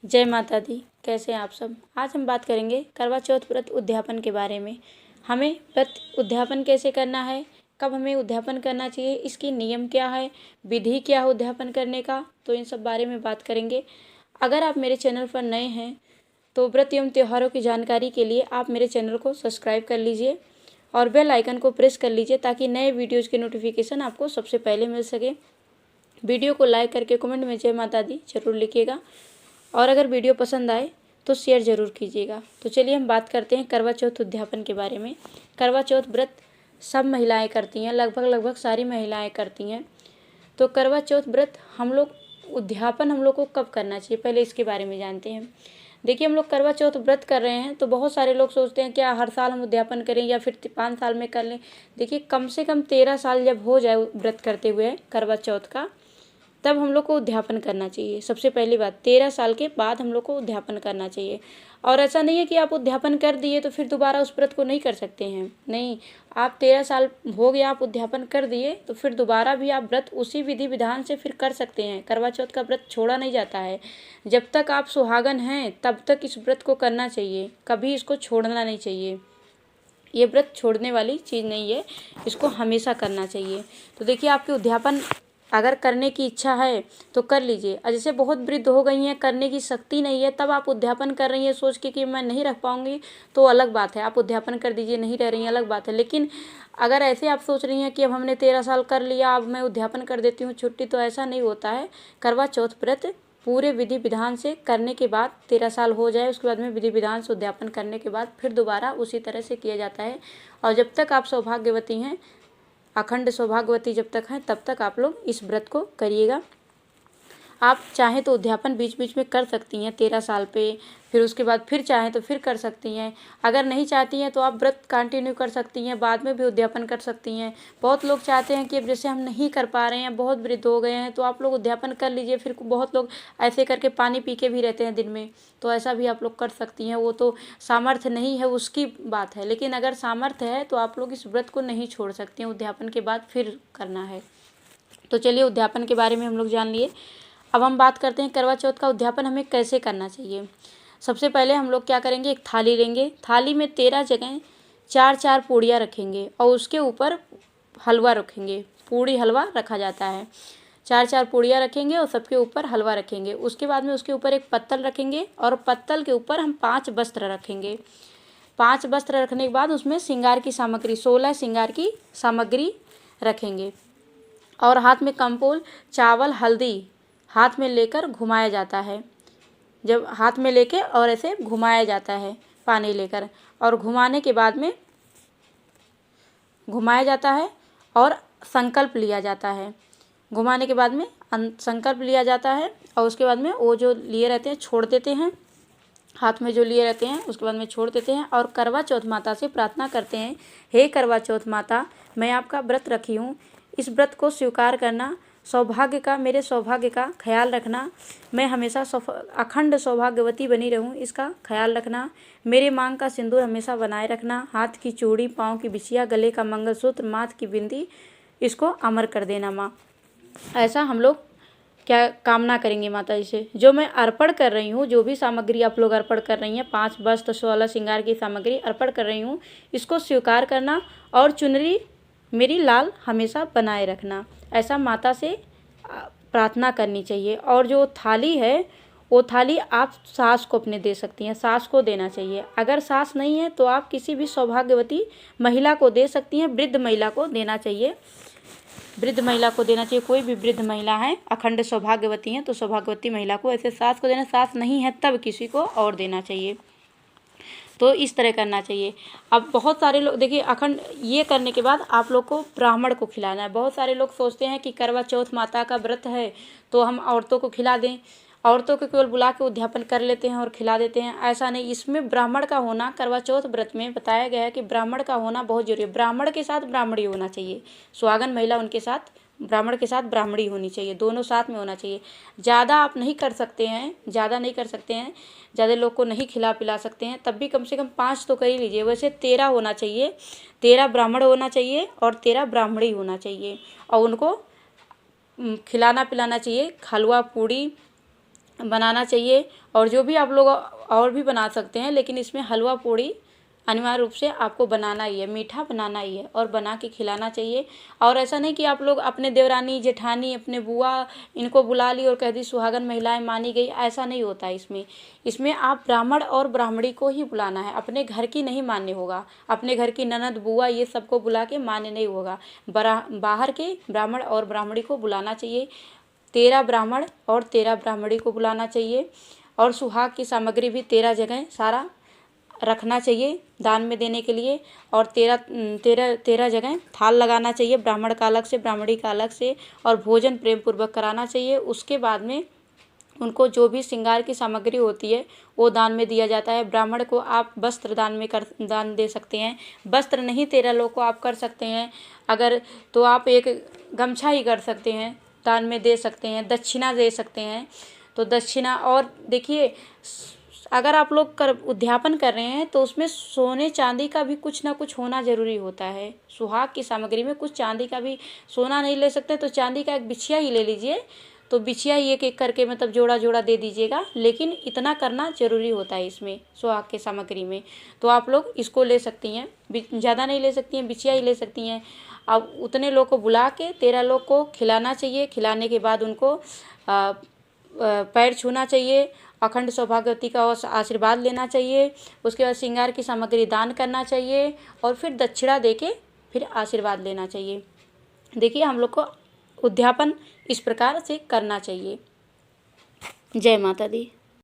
जय माता दी। कैसे हैं आप सब। आज हम बात करेंगे करवा चौथ व्रत उद्यापन के बारे में। हमें व्रत उद्यापन कैसे करना है, कब हमें उद्यापन करना चाहिए, इसकी नियम क्या है, विधि क्या है उद्यापन करने का, तो इन सब बारे में बात करेंगे। अगर आप मेरे चैनल पर नए हैं तो व्रत एवं त्योहारों की जानकारी के लिए आप मेरे चैनल को सब्सक्राइब कर लीजिए और बेल आइकन को प्रेस कर लीजिए ताकि नए वीडियोज़ के नोटिफिकेशन आपको सबसे पहले मिल सके। वीडियो को लाइक करके कमेंट में जय माता दी जरूर लिखिएगा और अगर वीडियो पसंद आए तो शेयर ज़रूर कीजिएगा। तो चलिए हम बात करते हैं करवा चौथ उद्यापन के बारे में। करवा चौथ व्रत सब महिलाएं करती हैं, लगभग सारी महिलाएं करती हैं। तो करवा चौथ व्रत हम लोग उद्यापन हम लोग को कब करना चाहिए, पहले इसके बारे में जानते हैं। देखिए, हम लोग करवा चौथ व्रत कर रहे हैं तो बहुत सारे लोग सोचते हैं क्या हर साल हम उद्यापन करें या फिर 5 साल में कर लें। देखिए, कम से कम 13 साल जब हो जाए व्रत करते हुए करवा चौथ का, तब हम लोग को उद्यापन करना चाहिए। सबसे पहली बात, 13 साल के बाद हम लोग को उद्यापन करना चाहिए। और ऐसा नहीं है कि आप उद्यापन कर दिए तो फिर दोबारा उस व्रत को नहीं कर सकते हैं। नहीं, आप 13 साल हो गया, आप उद्यापन कर दिए तो फिर दोबारा भी आप व्रत उसी विधि विधान से फिर कर सकते हैं। करवा चौथ का व्रत छोड़ा नहीं जाता है। जब तक आप सुहागन हैं तब तक इस व्रत को करना चाहिए, कभी इसको छोड़ना नहीं चाहिए। ये व्रत छोड़ने वाली चीज़ नहीं है, इसको हमेशा करना चाहिए। तो देखिए, आपके उद्यापन अगर करने की इच्छा है तो कर लीजिए। और जैसे बहुत वृद्ध हो गई हैं, करने की शक्ति नहीं है, तब आप उद्यापन कर रही हैं सोच के कि मैं नहीं रख पाऊंगी, तो अलग बात है, आप उद्यापन कर दीजिए। नहीं रह रही हैं अलग बात है। लेकिन अगर ऐसे आप सोच रही हैं कि अब हमने 13 साल कर लिया, अब मैं उद्यापन कर देती हूँ छुट्टी, तो ऐसा नहीं होता है। करवा चौथ व्रत पूरे विधि विधान से करने के बाद 13 साल हो जाए, उसके बाद में विधि विधान से उद्यापन करने के बाद फिर दोबारा उसी तरह से किया जाता है। और जब तक आप सौभाग्यवती हैं, अखंड सौभाग्यवती जब तक हैं, तब तक आप लोग इस व्रत को करिएगा। आप चाहें तो उद्यापन बीच बीच में कर सकती हैं 13 साल पे, फिर उसके बाद फिर चाहें तो फिर कर सकती हैं। अगर नहीं चाहती हैं तो आप व्रत कंटिन्यू कर सकती हैं, बाद में भी उद्यापन कर सकती हैं। बहुत लोग चाहते हैं कि अब जैसे हम नहीं कर पा रहे हैं, बहुत वृद्ध हो गए हैं, तो आप लोग उद्यापन कर लीजिए। फिर बहुत लोग ऐसे करके पानी पी के भी रहते हैं दिन में, तो ऐसा भी आप लोग कर सकती हैं। वो तो सामर्थ्य नहीं है उसकी बात है, लेकिन अगर सामर्थ्य है तो आप लोग इस व्रत को नहीं छोड़ सकती हैं, उद्यापन के बाद फिर करना है। तो चलिए, उद्यापन के बारे में हम लोग जान लिए। अब हम बात करते हैं करवा चौथ का उद्यापन हमें कैसे करना चाहिए। सबसे पहले हम लोग क्या करेंगे, एक थाली लेंगे। थाली में 13 जगह 4-4 पूड़ियाँ रखेंगे और उसके ऊपर हलवा रखेंगे। पूड़ी हलवा रखा जाता है। 4-4 पूड़ियाँ रखेंगे और सबके ऊपर हलवा रखेंगे। उसके बाद में उसके ऊपर एक पत्तल रखेंगे और पत्तल के ऊपर हम 5 वस्त्र रखेंगे। 5 वस्त्र रखने के बाद उसमें श्रृंगार की सामग्री 16 श्रृंगार की सामग्री रखेंगे और हाथ में कंपोल, चावल, हल्दी हाथ में लेकर घुमाया जाता है। जब हाथ में लेके और ऐसे घुमाया जाता है पानी लेकर, और घुमाने के बाद में घुमाया जाता है और संकल्प लिया जाता है। घुमाने के बाद में संकल्प लिया जाता है और उसके बाद में वो जो लिए रहते हैं छोड़ देते हैं, हाथ में जो लिए रहते हैं उसके बाद में छोड़ देते हैं और करवा चौथ माता से प्रार्थना करते हैं, हे करवा चौथ माता, मैं आपका व्रत रखी हूँ, इस व्रत को स्वीकार करना, सौभाग्य का, मेरे सौभाग्य का ख्याल रखना, मैं हमेशा अखंड सौभाग्यवती बनी रहूं, इसका ख्याल रखना, मेरे मांग का सिंदूर हमेशा बनाए रखना, हाथ की चूड़ी, पाँव की बिछिया, गले का मंगलसूत्र, माथ की बिंदी, इसको अमर कर देना माँ। ऐसा हम लोग क्या कामना करेंगे माता जी से। जो मैं अर्पण कर रही हूँ, जो भी सामग्री आप लोग अर्पण कर रही हैं, 5 वस्त्र 16 श्रृंगार की सामग्री अर्पण कर रही हूँ, इसको स्वीकार करना और चुनरी मेरी लाल हमेशा बनाए रखना। ऐसा माता से प्रार्थना करनी चाहिए। और जो थाली है वो थाली आप सास को अपने दे सकती हैं, सास को देना चाहिए। अगर सास नहीं है तो आप किसी भी सौभाग्यवती महिला को दे सकती हैं, वृद्ध महिला को देना चाहिए, वृद्ध महिला को देना चाहिए। कोई भी वृद्ध महिला है, अखंड सौभाग्यवती हैं, तो सौभाग्यवती महिला को ऐसे सास को देना, सास नहीं है तब किसी को और देना चाहिए। तो इस तरह करना चाहिए। अब बहुत सारे लोग देखिए, अखंड ये करने के बाद आप लोग को ब्राह्मण को खिलाना है। बहुत सारे लोग सोचते हैं कि करवा चौथ माता का व्रत है तो हम औरतों को खिला दें, औरतों को केवल बुला के उद्यापन कर लेते हैं और खिला देते हैं। ऐसा नहीं, इसमें ब्राह्मण का होना करवा चौथ व्रत में बताया गया है कि ब्राह्मण का होना बहुत जरूरी है। ब्राह्मण के साथ ब्राह्मणी होना चाहिए, सुहागन महिला उनके साथ, ब्राह्मण के साथ ब्राह्मणी होनी चाहिए, दोनों साथ में होना चाहिए। ज़्यादा आप नहीं कर सकते हैं, ज़्यादा नहीं कर सकते हैं, ज़्यादा लोग को नहीं खिला पिला सकते हैं, तब भी कम से कम 5 तो कर ही लीजिए। वैसे 13 होना चाहिए, 13 ब्राह्मण होना चाहिए और 13 ब्राह्मणी होना चाहिए और उनको खिलाना पिलाना चाहिए। हलवा पूड़ी बनाना चाहिए। और जो भी आप लोग और भी बना सकते हैं, लेकिन इसमें हलवा पूड़ी अनिवार्य रूप से आपको बनाना ही है, मीठा बनाना ही है और बना के खिलाना चाहिए। और ऐसा नहीं कि आप लोग अपने देवरानी जेठानी अपने बुआ इनको बुला ली और कह दी सुहागन महिलाएं मानी गई, ऐसा नहीं होता है इसमें आप ब्राह्मण और ब्राह्मणी को ही बुलाना है, अपने घर की नहीं मान्य होगा, अपने घर की ननद बुआ ये सबको बुला के मान्य नहीं होगा, बाहर के ब्राह्मण और ब्राह्मणी को बुलाना चाहिए। 13 ब्राह्मण और 13 ब्राह्मणी को बुलाना चाहिए। और सुहाग की सामग्री भी 13 जगह सारा रखना चाहिए दान में देने के लिए। और 13 जगह थाल लगाना चाहिए, ब्राह्मण का अलग से ब्राह्मणी का अलग से, और भोजन प्रेम पूर्वक कराना चाहिए। उसके बाद में उनको जो भी श्रृंगार की सामग्री होती है वो दान में दिया जाता है। ब्राह्मण को आप वस्त्र दान दे सकते हैं, वस्त्र नहीं 13 लोग को आप कर सकते हैं अगर, तो आप एक गमछा ही कर सकते हैं, दान में दे सकते हैं, दक्षिणा दे सकते हैं। तो दक्षिणा, और देखिए अगर आप लोग उद्यापन कर रहे हैं तो उसमें सोने चांदी का भी कुछ ना कुछ होना ज़रूरी होता है। सुहाग की सामग्री में कुछ चांदी का भी, सोना नहीं ले सकते तो चांदी का एक बिछिया ही ले लीजिए, तो बिछिया ही एक एक करके मतलब जोड़ा जोड़ा दे दीजिएगा, लेकिन इतना करना ज़रूरी होता है इसमें सुहाग की सामग्री में। तो आप लोग इसको ले सकती हैं, ज़्यादा नहीं ले सकती हैं, बिछिया ही ले सकती हैं। अब उतने लोग को बुला के 13 लोग को खिलाना चाहिए। खिलाने के बाद उनको पैर छूना चाहिए, अखंड सौभाग्यवती का आशीर्वाद लेना चाहिए। उसके बाद श्रृंगार की सामग्री दान करना चाहिए और फिर दक्षिणा देके फिर आशीर्वाद लेना चाहिए। देखिए हम लोग को उद्यापन इस प्रकार से करना चाहिए। जय माता दी।